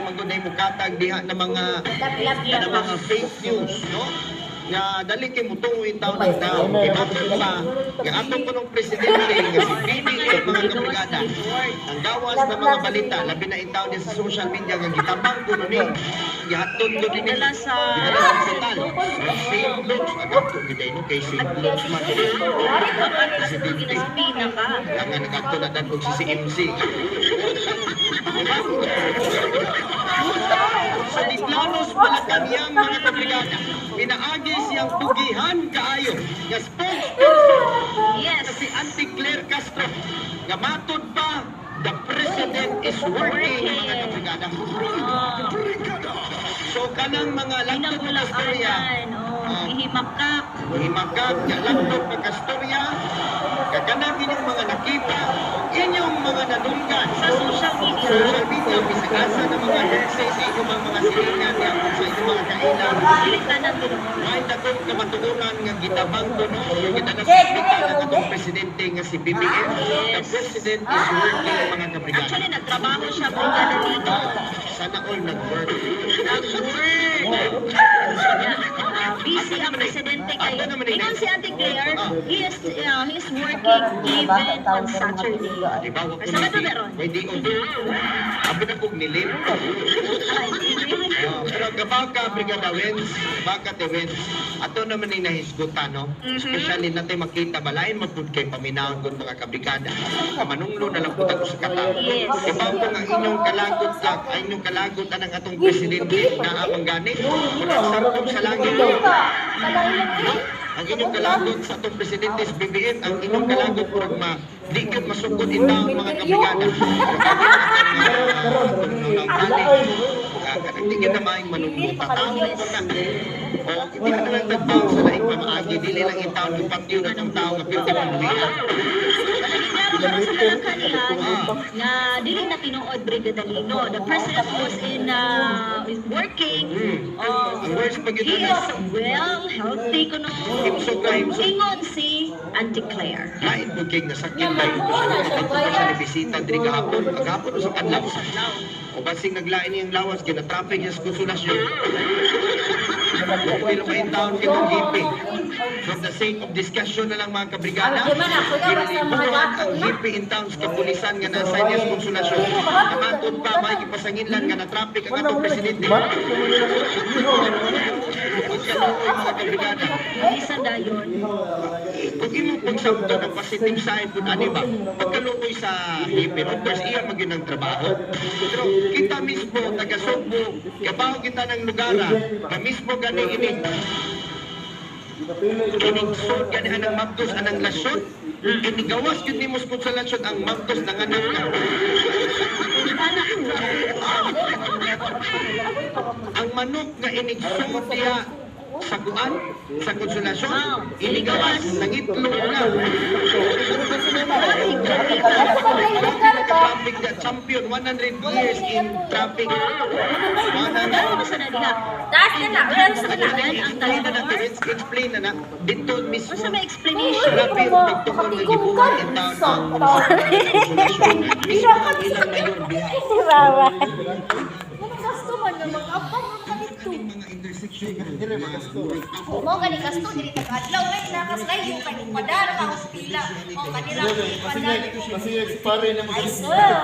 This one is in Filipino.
magunay mukatag diha na mga fake news, no? Nga dali kay mutuoy taon ng tao. Kinatod pa, nga atong punong presidente, nga si PBM mga kabrigada, ang gawas ng mga balita, labi na itaw niya sa social media, nga gitabang ko nun gihatod ko din nila sa hospital. Same looks, adapto giday no kay same looks man. Presidente, nga nagkatuladan og si MC. Sa Diplanos, Malacanang mga kabrigada, pinaagi siyang tugihan kaayo nga spokesperson si Auntie Claire Castro. Gamatod pa, the president is working mga kabrigada. So kanang mga langtod na kastorya, himakak, langtod na kastorya, kaganang inyong mga nakita, inyong mga nanunggan sa social media, bisagasa ng mga nurses sa inyong mga silingan, sa inyong mga kailang. May dakong kamatuunan nga gitabang doon, kita na sa hospital ang atong presidente nga si BBM. The president is working mga kabrigada. Actually, nagtrabaho siya brigada dito. Sana all nag-work. Busy ang presidente kayo. Ingon si Auntie Claire, he is working even on Saturday. Diba, wag ko Sabado meron. pwede o abi na kong nilim. Pero kapag ka Brigada Wins, baka te Wins, ato naman yung nahisgutan, no? Especially natin makita, balayan magpud kay paminahon kung mga kabrigada. Kamanunglo na lang po tayo sa kata. Diba po nga inyong kalagot lang, ay inyong kalagot ang atong presidente na amang gani. Mula sartong sa langit. Ang inyong kalagot sa atong presidente sa BBM, ang inyong kalagot po di ka masugod itaw mga kabrigada. Hindi ka na maing manunggo. Tatawag ko na. O, hindi ka na lang nagbaw sa laing pamaagi. Dili lang itaw ng pagtiunan ng tao na pinti manulihan. Na dili na tinuod Brigada Lino. The president was is working. He is well, healthy kuno. Ingon si Auntie Claire. Lain po kay nasakit tayo. Pagpunta siya na bisita, diri kahapon. Maghapon o sa kadlaw. O basing naglain niyang lawas, gina-traffic niya sa konsulasyon. Pero may taon kay mong GP. For the sake of discussion na lang mga kabrigada, ginilibuhan ang GP in town sa kapulisan nga nasa niya sa konsulasyon. Namatod pa, may ipasanginlan nga na-traffic ang atong presidente. Mga kabrigada. Isa dayon. Kung imo pong sabto ng positive side kung ano ba, pagkalukoy sa GP, of course, iya maging ng trabaho. Pero kita mismo, taga-Sugbo, kabaho kita ng lugara, na mismo gani inigsod gani anang mabdos anang lasyon, inigawas yun ni muskot sa lasyon ang mabdos ng anak ka. Ang manok nga inigsod niya sa kuan, sa konsulasyon, inigawas ng itlog na. Traffic na champion, 100 years in traffic. 100 explain na na. Dito mismo. Sa may explanation. Traffic, pagtukol na gibuhan in town ang konsulasyon. Mismo ang ilang mayor biya. Mga intersection Mo gani kasto diri tagadlaw ay nakaslay yung kay padara ka hospital. O kanila Kasi expire na